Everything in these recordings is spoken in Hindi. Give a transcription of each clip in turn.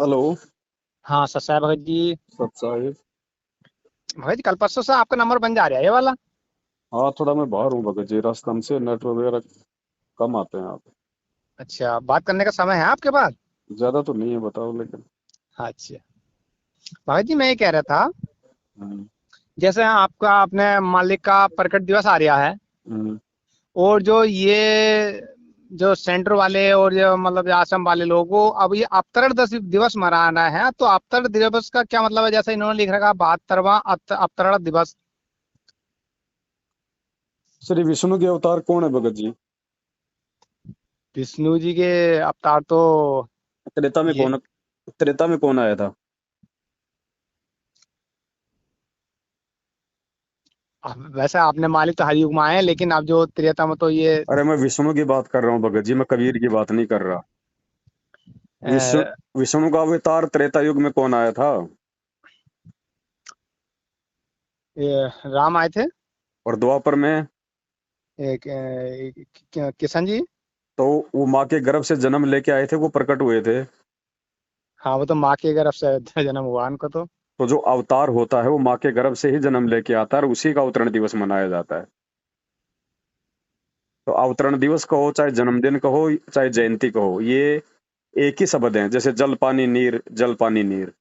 हेलो। हाँ सत साहब भगत जी। सत साहिब। भगत जी कल परसों से आपका नंबर बन जा रहा है ये वाला। हाँ, थोड़ा मैं बाहर हूँ भगत जी, राजस्थान से नेटवर्क वगैरह कम आते हैं। आप अच्छा, बात करने का समय है आपके पास? ज्यादा तो नहीं है, बताओ लेकिन। अच्छा भगत जी, मैं ये कह रहा था, हम्म, जैसे आपका अपने मालिक का प्रकट दिवस आ रहा है, हम्म। और जो ये जो सेंटर वाले और जो मतलब जो आश्रम वाले लोगों अब ये अवतरण दिवस मनाना है, तो अवतरण दिवस का क्या मतलब है? जैसे इन्होंने लिख रखा 72वां अवतरण दिवस। श्री विष्णु के अवतार कौन है भगत जी? विष्णु जी के अवतार तो त्रेता में ये, कौन? त्रेता में कौन आया था? अब वैसे आपने मालिक तो हरि युग में आए हैं, लेकिन अब जो त्रेता में तो ये अरे, मैं विष्णु की बात कर रहा हूँ भगत जी, मैं कबीर की बात नहीं कर रहा। विष्णु अ, विष्णु का अवतार त्रेता युग में कौन आया था? ये राम आए थे। और द्वापर में? किशन जी। तो वो माँ के गर्भ से जन्म लेके आए थे, वो प्रकट हुए थे। हाँ, वो तो माँ के गर्भ से जन्म हुआ उनको तो। तो जो अवतार होता है वो माँ के गर्भ से ही जन्म लेके आता है, और उसी का अवतरण दिवस मनाया जाता है। तो अवतरण दिवस कहो, चाहे जन्मदिन कहो, चाहे जयंती कहो, ये एक ही शब्द है। जैसे जल पानी नीर, जल पानी नीर।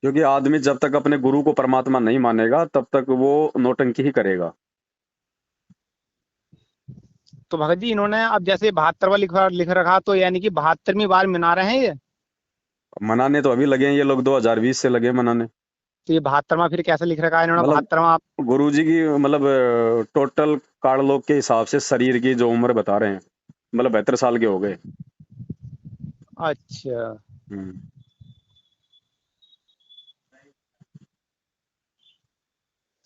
क्योंकि आदमी जब तक अपने गुरु को परमात्मा नहीं मानेगा तब तक वो नौटंकी ही करेगा। तो भगत जी इन्होंने अब जैसे 72वां लिख रखा, तो यानी कि 72वीं बार मना रहे हैं ये। मनाने तो अभी लगे हैं ये लोग, 2020 से लगे हैं मनाने। तो ये 72वां फिर कैसे लिख रखा है इन्होंने मतलब 72वां? गुरु जी की, मतलब टोटल काललोक के हिसाब से शरीर की जो उम्र बता रहे हैं, मतलब 72 साल के हो गए। अच्छा। हम्म।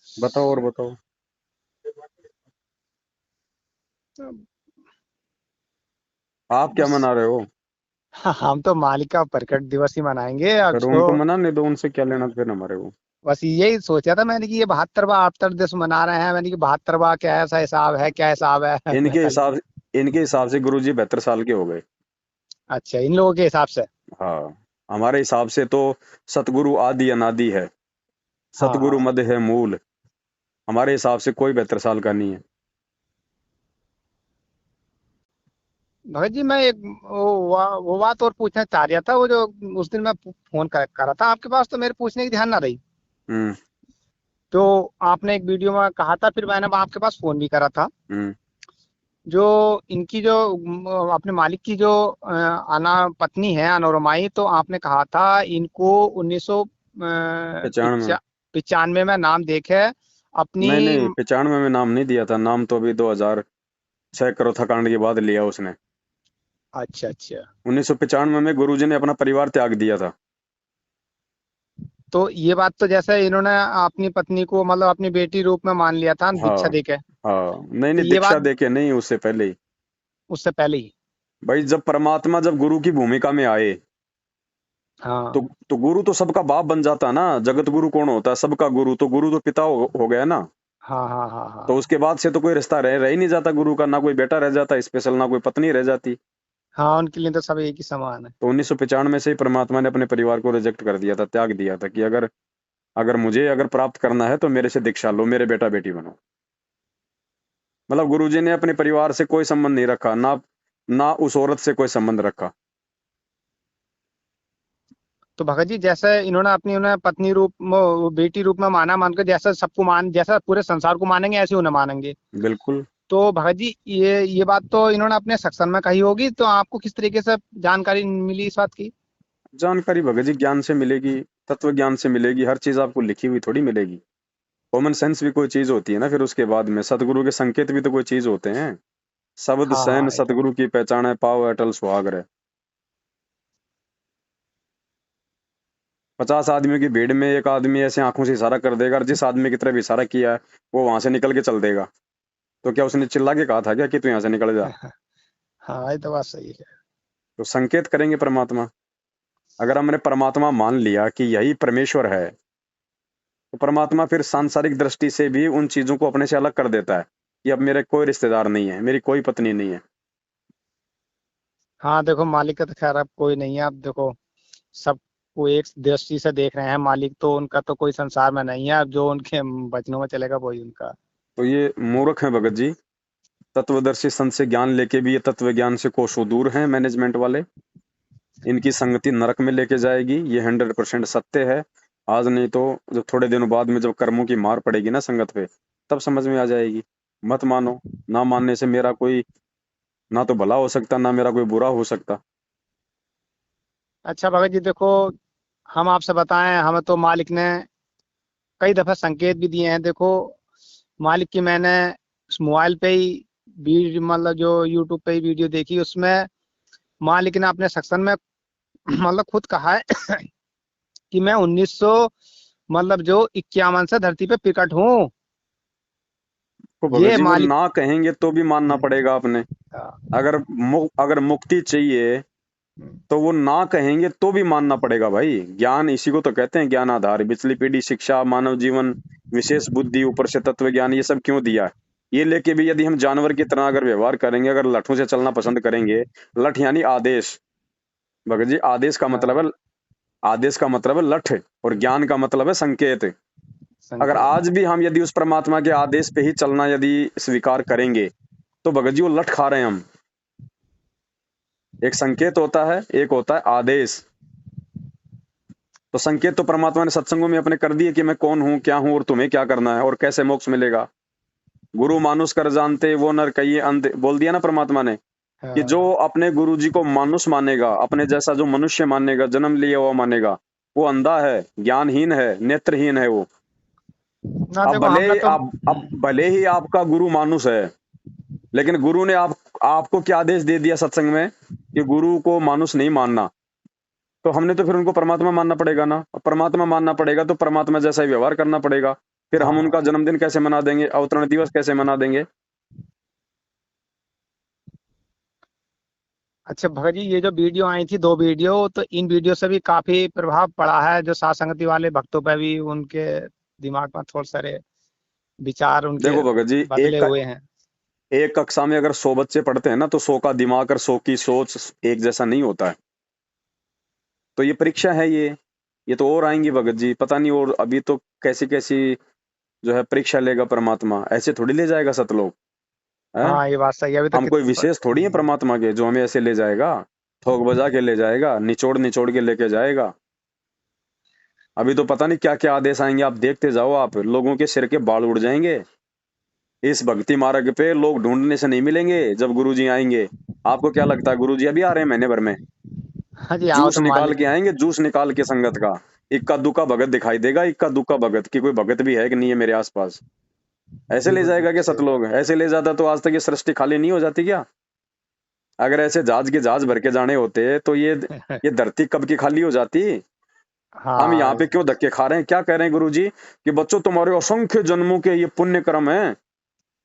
बताओ और बताओ। आप क्या बस। मना रहे हो? हम तो मालिक का प्रकट दिवस ही मनाएंगे अब फिर जो। उनको मनाने दो, उनसे क्या लेना फिर हमारे को। बस यही सोचा था मैंने कि ये 72वां अवतर दिवस मना रहे हैं, मैंने कि 72वां क्या ऐसा हिसाब है, क्या हिसाब है? मैं इनके खाली। हिसाब इनके हिसाब से गुरु जी 72 साल के हो गए। अच्छा, इन लोगों के हिसाब से। हाँ। हमारे हिसाब से तो सतगुरु आदि अनादि है, हाँ सतगुरु हाँ। मध्य है मूल। हमारे हिसाब से कोई 72 साल का नहीं है। भगत जी मैं एक वो बात और पूछना चाह रहा था, वो जो उस दिन मैं फोन कर रहा था आपके पास, तो मेरे पूछने की ध्यान ना रही। हम्म, तो आपने एक वीडियो में कहा था, फिर मैंने आपके पास फोन भी करा था। हम्म। जो इनकी जो अपने मालिक की जो अना पत्नी है अनोरमाई, तो आपने कहा था इनको 95। 1995 में नाम देखे अपनी। नहीं नहीं, 95 में नाम नहीं दिया था। नाम तो अभी 2006 करोथा कांड के बाद लिया उसने। अच्छा अच्छा। 1995 में गुरुजी ने अपना परिवार त्याग दिया था। तो ये बात तो जैसे इन्होंने अपनी पत्नी को मतलब अपनी बेटी रूप में मान लिया था दीक्षा हाँ, देके। हाँ। नहीं तो नहीं, ये दीक्षा बात देके नहीं, उससे पहले ही। उससे पहले ही। भाई, जब परमात्मा जब गुरु की भूमिका में आए, तो हाँ तो गुरु तो सबका बाप बन जाता ना। जगत गुरु कौन होता है? सबका गुरु तो गुरु तो पिता हो गया ना। हाँ हाँ हाँ तो हाँ। उसके बाद से तो कोई रिश्ता रह ही नहीं जाता गुरु का, ना कोई बेटा रह जाता स्पेशल, ना कोई पत्नी रह जाती। हाँ, उनके लिए तो सब एक ही समान है। तो 1995 से ही परमात्मा ने अपने परिवार को रिजेक्ट कर दिया था, त्याग दिया था कि अगर अगर मुझे अगर प्राप्त करना है तो मेरे से दीक्षा लो, मेरे बेटा बेटी बनो। मतलब गुरुजी ने अपने परिवार से कोई संबंध नहीं रखा, ना ना उस औरत से कोई संबंध रखा। तो भगत जी जैसे इन्होंने अपनी उन्हें पत्नी रूप बेटी रूप में माना, मान के जैसा सबको मान, जैसा पूरे संसार को मानेंगे ऐसे उन्हें मानेंगे। बिल्कुल। तो भगत जी ये बात तो इन्होंने अपने सत्संग में कही होगी, तो आपको किस तरीके से जानकारी मिली इस बात की? जानकारी भगत जी ज्ञान से मिलेगी, तत्व ज्ञान से मिलेगी। हर चीज आपको लिखी हुई थोड़ी मिलेगी। कॉमन सेंस भी कोई चीज होती है ना। फिर उसके बाद में सतगुरु के संकेत भी तो कोई चीज होते हैं। शब्द हाँ सैन हाँ, ये तो। सतगुरु की पहचान है, पाव अटल सुहाग है। 50 आदमियों की भीड़ में एक आदमी ऐसे आंखों से इशारा कर देगा, और जिस आदमी की तरफ इशारा किया है वो वहां से निकल के चल देगा। तो क्या उसने चिल्ला के कहा था क्या कि तू यहाँ से निकल जा? हाँ, ये तो बात सही है। तो संकेत करेंगे परमात्मा। अगर हमने परमात्मा मान लिया कि यही परमेश्वर है, तो परमात्मा फिर सांसारिक दृष्टि से भी उन चीजों को अपने से अलग कर देता है कि अब मेरे कोई रिश्तेदार नहीं है, मेरी कोई पत्नी नहीं है। हाँ देखो, मालिक का तो खैर अब कोई नहीं है। अब देखो, सबको एक दृष्टि से देख रहे हैं। मालिक तो उनका तो कोई संसार में नहीं है। अब जो उनके वचनों में चलेगा वही उनका। तो ये मूर्ख है भगत जी। तत्वदर्शी संत से ज्ञान लेके भी ये तत्व ज्ञान से कोसों दूर हैं मैनेजमेंट वाले। इनकी संगति नरक में लेके जाएगी, ये 100% सत्य है। आज नहीं तो जब थोड़े दिनों बाद में जब कर्मों की मार पड़ेगी ना संगत पे, तब समझ में आ जाएगी। मत मानो। ना मानने से मेरा कोई ना तो भला हो सकता, ना मेरा कोई बुरा हो सकता। अच्छा भगत जी देखो, हम आपसे बताएं, हमें तो मालिक ने कई दफा संकेत भी दिए हैं। देखो, मालिक की मैंने उस मोबाइल पे ही वीडियो, मतलब जो यूट्यूब पे ही वीडियो देखी, उसमें मालिक ने अपने सेक्शन में मतलब खुद कहा है कि मैं 1900 मतलब जो 51 से धरती पे प्रकट हूँ। तो भगत ये जी वो मालिक। ना कहेंगे तो भी मानना हम्म, पड़ेगा आपने। हाँ, अगर मुक्ति चाहिए हम्म, तो वो ना कहेंगे तो भी मानना पड़ेगा भाई। ज्ञान इसी को तो कहते हैं, ज्ञान आधार। पिछली पीढ़ी शिक्षा, मानव जीवन, विशेष बुद्धि, ऊपर से तत्व ज्ञान, ये सब क्यों दिया है? ये लेके भी यदि हम जानवर की तरह अगर व्यवहार करेंगे, अगर लठों से चलना पसंद करेंगे, लठ यानी आदेश। भगत जी आदेश का मतलब हाँ, है, आदेश का मतलब है लठ, और ज्ञान का मतलब है संकेत। अगर संकेत। आज भी हम यदि उस परमात्मा के आदेश पे ही चलना यदि स्वीकार करेंगे, तो भगत जी वो लठ खा रहे हैं हम। एक संकेत होता है, एक होता है आदेश। तो संकेत तो परमात्मा ने सत्संगों में अपने कर दिए कि मैं कौन हूँ, क्या हूँ, और तुम्हें क्या करना है, और कैसे मोक्ष मिलेगा। गुरु मानुष कर जानते वो नर कहिए अंत, बोल दिया ना परमात्मा ने। कि जो हाँ, अपने गुरु जी को मानुष मानेगा, अपने जैसा जो मनुष्य मानेगा, जन्म लिया हुआ मानेगा, वो अंधा है, ज्ञानहीन है, नेत्रहीन है वो। ना अब देखो, भले हमें तो अब भले ही आपका गुरु मानुष है, लेकिन गुरु ने आपको क्या आदेश दे दिया सत्संग में कि गुरु को मानुष नहीं मानना। तो हमने तो फिर उनको परमात्मा मानना पड़ेगा ना। और परमात्मा मानना पड़ेगा तो परमात्मा जैसा ही व्यवहार करना पड़ेगा। फिर हम हाँ। उनका जन्मदिन कैसे मना देंगे, अवतरण दिवस कैसे मना देंगे? अच्छा भगत जी, ये जो वीडियो आई थी, 2 वीडियो, तो इन वीडियो से भी काफी प्रभाव पड़ा है। जो साथ संगति वाले भक्तों पर भी उनके दिमाग में थोड़े सारे विचार उनके देखो भगत जी, बदले हुए हैं। एक कक्षा में अगर 100 बच्चे पढ़ते हैं ना, तो 100 का दिमाग और 100 की सोच एक जैसा नहीं होता है। तो ये परीक्षा है ये तो और आएंगी भगत जी, पता नहीं। और अभी तो कैसी कैसी जो है परीक्षा लेगा परमात्मा, ऐसे थोड़ी ले जाएगा सतलोक है। हाँ, ये बात सही है। अभी तो हम कोई विशेष थोड़ी है परमात्मा के जो हमें ऐसे ले जाएगा, ठोक बजा के ले जाएगा, निचोड़ निचोड़ के लेके जाएगा। अभी तो पता नहीं क्या क्या आदेश आएंगे, आप देखते जाओ, आप लोगों के सिर के बाल उड़ जाएंगे। इस भक्ति मार्ग पे लोग ढूंढने से नहीं मिलेंगे जब गुरुजी आएंगे। आपको क्या लगता है गुरुजी अभी आ रहे हैं महीने भर में? हाँ जी, आओ जूस तो निकाल मालिक। के आएंगे, जूस निकाल के संगत का। इक्का दुक्का भगत दिखाई देगा, इक्का दुक्का भगत की कोई भगत भी है कि नहीं है मेरे आसपास। ऐसे ले बिल्कुल जाएगा बिल्कुल क्या सही बात। सतलोग? ऐसे ले जाता तो आज तक ये सृष्टि खाली नहीं हो जाती क्या? अगर ऐसे जहाज के जहाज भर के जाने होते तो ये धरती कब की खाली हो जाती। हम यहाँ हाँ, पे क्यों धक्के खा रहे हैं? क्या कह रहे हैं गुरुजी कि बच्चों तुम्हारे असंख्य जन्मों के ये पुण्य कर्म है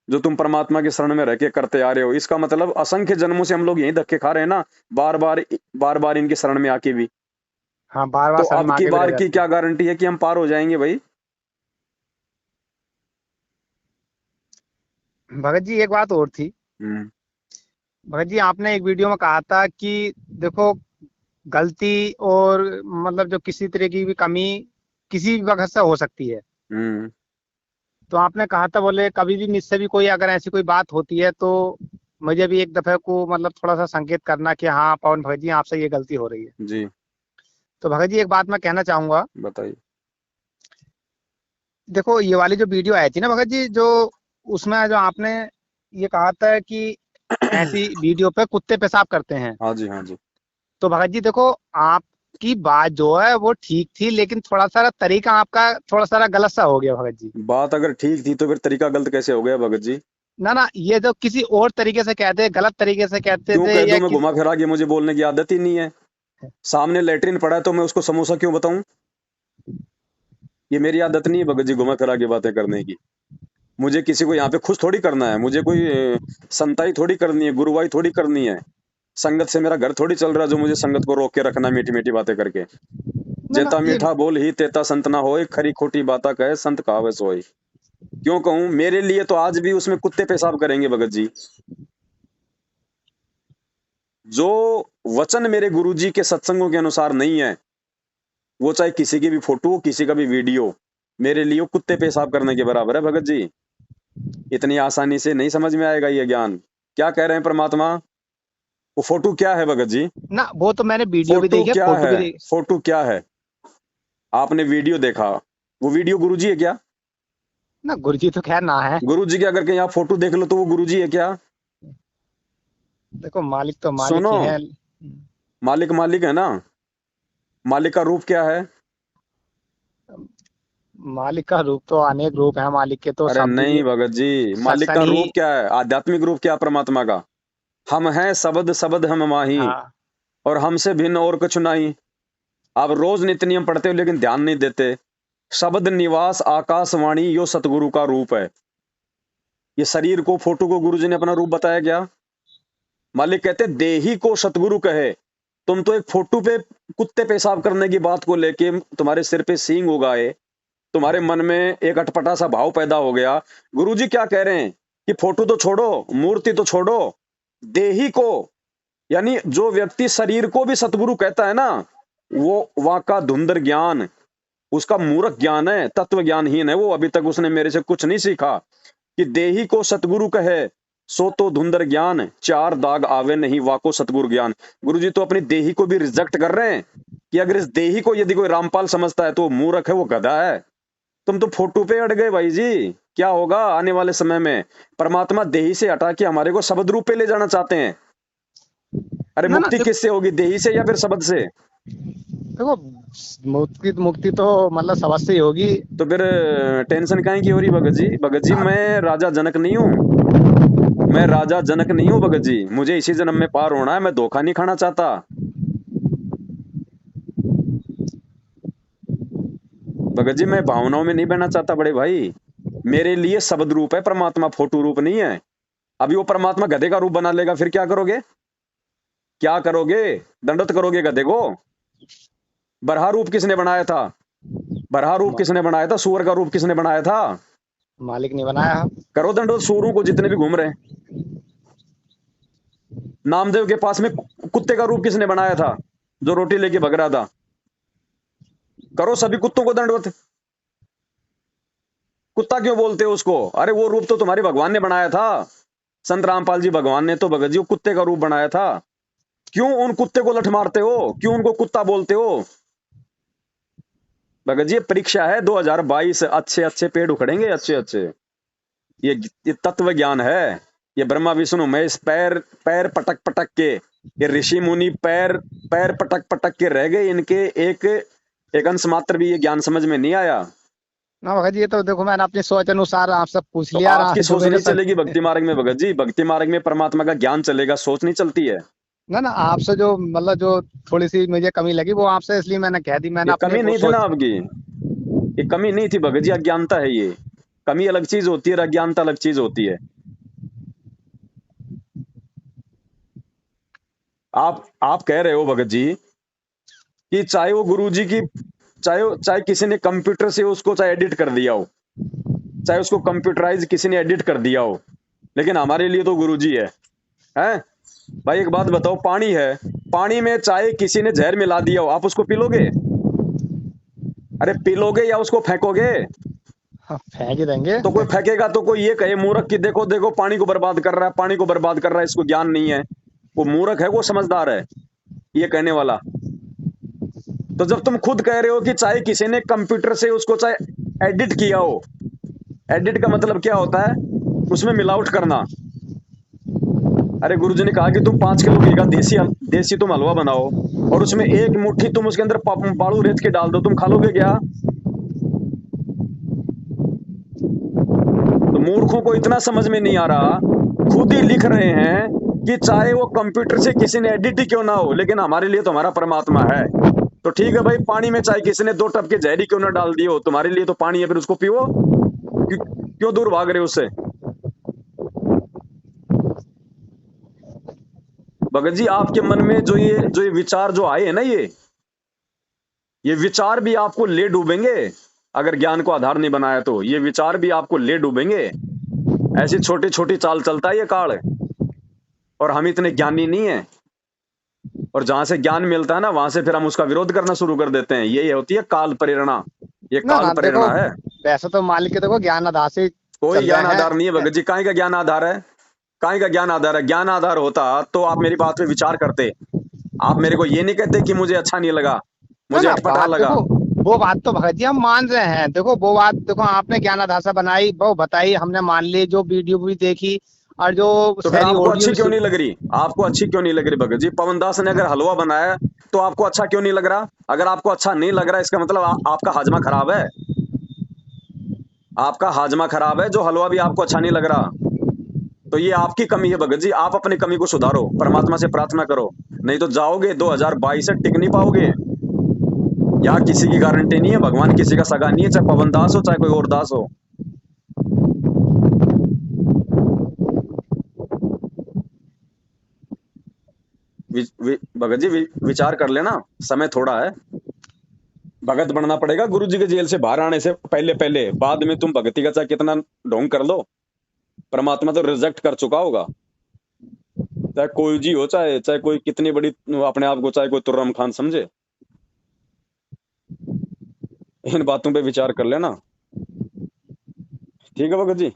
जो तुम परमात्मा के शरण में रह के करते आ रहे हो। इसका मतलब असंख्य जन्मों से हम लोग यही धक्के खा रहे हैं ना, बार बार इनके शरण में आके भी। हाँ, बार बार तो शरण अब में की आके भी रह बार की जाते क्या हैं। गारंटी है कि हम पार हो जाएंगे भाई? भगत जी एक बात और थी। हम्म। भगत जी, आपने एक वीडियो में कहा था कि देखो, गलती और मतलब जो किसी तरह की भी कमी किसी भी वक्त से हो सकती है। हम्म। तो आपने कहा था, बोले कभी भी मुझसे भी कोई अगर ऐसी कोई बात होती है तो मुझे भी एक दफे को मतलब थोड़ा सा संकेत करना कि हाँ पवन भगत जी, आपसे ये गलती हो रही है। जी तो भगत जी एक बात मैं कहना चाहूंगा। बताइए। देखो, ये वाली जो वीडियो आई थी ना भगत जी, जो उसमें जो आपने ये कहा था कि ऐसी वीडियो पे कुत्ते पेशाब करते हैं। हाँ जी, हाँ जी। तो भगत जी देखो, आपकी बात जो है वो ठीक थी, लेकिन थोड़ा सा तरीका आपका थोड़ा सा गलत सा हो गया भगत जी। बात अगर ठीक थी तो फिर तरीका गलत कैसे हो गया भगत जी? ना ना, ये जो किसी और तरीके से कहते, गलत तरीके से कहते क्यों थे कह या दूं मैं घुमा फिरा के? मुझे बोलने की आदत ही नहीं है। सामने लेटरिन पड़ा है तो मैं उसको समोसा क्यों बताऊं? ये मेरी आदत नहीं है भगत जी घुमा फिरा के बातें करने की। मुझे किसी को यहाँ पे खुश थोड़ी करना है, मुझे कोई संताई थोड़ी करनी है, गुरुवाई थोड़ी करनी है। संगत से मेरा घर थोड़ी चल रहा है जो मुझे संगत को रोक के रखना मीठी मीठी बातें करके। ना ना जेता ये मीठा बोल ही तेता संत ना होए, खरी खोटी बाता कहे संत कहावे सोए। क्यों कहूं? मेरे लिए तो आज भी उसमें कुत्ते पेशाब करेंगे भगत जी। जो वचन मेरे गुरुजी के सत्संगों के अनुसार नहीं है, वो चाहे किसी की भी फोटो, किसी का भी वीडियो, मेरे लिए वो कुत्ते पेशाब करने के बराबर है भगत जी। इतनी आसानी से नहीं समझ में आएगा ये ज्ञान। क्या कह रहे हैं परमात्मा? वो फोटो क्या है भगत जी? ना वो तो मैंने वीडियो भी फोटो देखी है, क्या फोटो भी है? देखी। फोटो क्या है? आपने वीडियो देखा, वो वीडियो गुरुजी है क्या? ना गुरुजी तो खैर ना है। गुरुजी की अगर कहीं आप फोटो देख लो तो वो गुरुजी है क्या? देखो मालिक तो मालिक सुनो, ही है। मालिक मालिक है ना। मालिक का रूप क्या है? मालिक का रूप तो अनेक रूप है, मालिक के तो अरे शब्द नहीं भी भगत जी, मालिक का सनी। रूप क्या है? आध्यात्मिक रूप क्या है परमात्मा का? हम हैं सबद सबद हम माही, हाँ और हमसे भिन्न और कुछ नहीं। आप रोज नित्य नियम पढ़ते हो लेकिन ध्यान नहीं देते। शब्द निवास आकाशवाणी यो सतगुरु का रूप है। ये शरीर को, फोटो को गुरुजी ने अपना रूप बताया क्या? मालिक कहते देही को सतगुरु कहे। तुम तो एक फोटो पे कुत्ते पेशाब करने की बात को लेके तुम्हारे सिर पे सींग उगाए, तुम्हारे मन में एक अटपटा सा भाव पैदा हो गया। गुरुजी क्या कह रहे हैं कि फोटो तो छोड़ो, मूर्ति तो छोड़ो, देही को, यानी जो व्यक्ति शरीर को भी सतगुरु कहता है ना, वो वाका धुंधर ज्ञान, उसका मूर्ख ज्ञान है, तत्व ज्ञानहीन है वो। अभी तक उसने मेरे से कुछ नहीं सीखा। कि देही को सतगुरु कहे, सो तो धुंधर ज्ञान, चार दाग आवे नहीं वाको सतगुरु ज्ञान। गुरुजी तो अपनी देही को भी रिजेक्ट कर रहे हैं कि अगर इस देही को यदि कोई रामपाल समझता है तो वो मूर्ख है, वो गधा है। तुम तो फोटो पे अड़ गए भाई जी। क्या होगा आने वाले समय में? परमात्मा देही से हटा के हमारे को शब्द रूप पे ले जाना चाहते हैं। अरे ना ना मुक्ति किससे होगी? देही से या फिर शब्द से? देखो, मुक्ति मुक्ति तो मतलब समझ से ही होगी। तो फिर टेंशन काहे की हो रही भगत जी? भगत जी मैं राजा जनक नहीं हूँ, मैं राजा जनक नहीं हूँ भगत जी। मुझे इसी जन्म में पार होना है, मैं धोखा नहीं खाना चाहता। भगत जी मैं भावनाओं में नहीं बहना चाहता बड़े भाई। मेरे लिए शब्द रूप है परमात्मा, फोटो रूप नहीं है। अभी वो परमात्मा गधे का रूप बना लेगा, फिर क्या करोगे? क्या करोगे? दंडवत करोगे गधे को? बरहा रूप किसने बनाया था? बरहा रूप मा- किसने बनाया था? सूअर का रूप किसने बनाया था? मालिक ने बनाया। करो दंडवत सूरों को जितने भी घूम रहे हैं। नामदेव के पास में कुत्ते का रूप किसने बनाया था, जो रोटी लेके भग रहा था? करो सभी कुत्तों को दंडवत। कुत्ता क्यों बोलते हो उसको? अरे वो रूप तो तुम्हारे भगवान ने बनाया था। संत रामपाल जी भगवान ने तो भगत जी वो कुत्ते का रूप बनाया था। क्यों उन कुत्ते को लठ मारते हो? क्यों उनको कुत्ता बोलते हो? भगत जी ये परीक्षा है 2022, अच्छे अच्छे पेड़ उखड़ेंगे, अच्छे अच्छे। ये तत्व ज्ञान है। ये ब्रह्मा विष्णु महेश पैर पैर पटक पटक के, ये ऋषि मुनि पैर पैर पटक पटक के रह गए। इनके एक एक अंश मात्र भी ये ज्ञान समझ में नहीं आया। ना भगत जी, ये तो देखो मैंने अपनी सोच अनुसार आपसे पूछ तो लिया ना, आपकी जो सोच मेरे नहीं चलेगी भक्ति मार्ग में भगत जी। भक्ति मार्ग में परमात्मा का ज्ञान चलेगा, सोच नहीं चलती है। ना ना आपसे जो मतलब जो थोड़ी सी मुझे कमी लगी वो आपसे इसलिए मैंने कह दी, मैंने ये अपने कमी वो नहीं थी ना सोच। आपकी, ये कमी नहीं थी भगत जी, अज्ञानता है ये। कमी अलग चीज होती है और अज्ञानता अलग चीज होती है। आप कह रहे हो भगत जी कि चाहे वो गुरु जी की, चाहे किसी ने कंप्यूटर से उसको चाहे एडिट कर दिया हो, चाहे उसको कंप्यूटराइज किसी ने एडिट कर दिया हो, लेकिन हमारे लिए तो गुरु जी है। हैं? भाई एक बात बताओ, पानी है, पानी में चाहे किसी ने जहर मिला दिया हो, आप उसको पी लोगे? अरे पी लोगे या उसको फेंकोगे? हाँ, फेंक ही देंगे। तो कोई फेंकेगा तो कोई ये कहे मूर्ख कि देखो देखो पानी को बर्बाद कर रहा है, पानी को बर्बाद कर रहा है, इसको ज्ञान नहीं है। वो मूर्ख है, वो समझदार है ये कहने वाला? तो जब तुम खुद कह रहे हो कि चाहे किसी ने कंप्यूटर से उसको चाहे एडिट किया हो, एडिट का मतलब क्या होता है? उसमें मिलावट करना। अरे गुरुजी ने कहा कि तुम 5 किलो घी का देसी देसी तुम हलवा बनाओ और उसमें एक मुट्ठी तुम उसके अंदर बालू रेत के डाल दो, तुम खा लोगे क्या? तो मूर्खों को इतना समझ में नहीं आ रहा, खुद ही लिख रहे हैं कि चाहे वो कंप्यूटर से किसी ने एडिट ही क्यों ना हो, लेकिन हमारे लिए तो हमारा परमात्मा है। तो ठीक है भाई, पानी में चाहे किसी ने 2 टप के जहरी क्यों ना डाल दिए हो, तुम्हारे लिए तो पानी है, फिर उसको पियो। क्यों दूर भाग रहे हो उससे? भगत जी आपके मन में जो ये विचार जो आए हैं ना, ये विचार भी आपको ले डूबेंगे। अगर ज्ञान को आधार नहीं बनाया तो ये विचार भी आपको ले डूबेंगे। ऐसी छोटी छोटी चाल चलता है ये काल, और हम इतने ज्ञानी नहीं है। और जहां से ज्ञान मिलता है ना, वहां से फिर हम उसका विरोध करना शुरू कर देते हैं। यही होती है काल प्रेरणा, ये ना काल ना देखो, प्रेरणा है। वैसे तो मान के देखो ज्ञान आधार से कोई चल ज्ञान रहे आधार नहीं है हैं। भगत जी, काहे का ज्ञान आधार है? काहे का ज्ञान आधार है? ज्ञान आधार होता तो आप मेरी बात पे विचार करते। आप मेरे को ये नहीं कहते कि मुझे अच्छा नहीं लगा, ना मुझे ना अटपटा बात लगा। देखो, वो बात तो भगत जी हम मान रहे हैं। देखो वो बात देखो, आपने ज्ञान आधार बनाई, वो बताई, हमने मान ली, जो वीडियो भी देखी और जो तो फिर सारी आपको ऑडियो अच्छी भी क्यों नहीं लग रही? आपको अच्छी क्यों नहीं लग रही भगत जी? पवन दास ने अगर हलवा बनाया तो आपको अच्छा क्यों नहीं लग रहा? अगर आपको अच्छा नहीं लग रहा, इसका मतलब आपका हाजमा खराब है। आपका हाजमा खराब है, जो हलवा भी आपको अच्छा नहीं लग रहा। तो ये आपकी कमी है भगत जी, आप अपनी कमी को सुधारो, परमात्मा से प्रार्थना करो। नहीं तो जाओगे 2022 से टिक नहीं पाओगे। यहाँ किसी की गारंटी नहीं है, भगवान किसी का सगा नहीं है, चाहे पवन दास हो चाहे कोई और दास हो। भगत जी विचार कर लेना, समय थोड़ा है। भगत बनना पड़ेगा गुरु जी के जेल से बाहर आने से पहले पहले। बाद में तुम भगती का चाहे कितना ढोंग कर लो, परमात्मा तो रिजेक्ट कर चुका होगा। चाहे कोई जी हो, चाहे चाहे कोई कितनी बड़ी अपने आप को, चाहे कोई तुर्रम खान समझे। इन बातों पे विचार कर लेना। ठीक है भगत जी।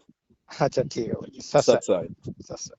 अच्छा ठीक है भाई, सच सच है। सच।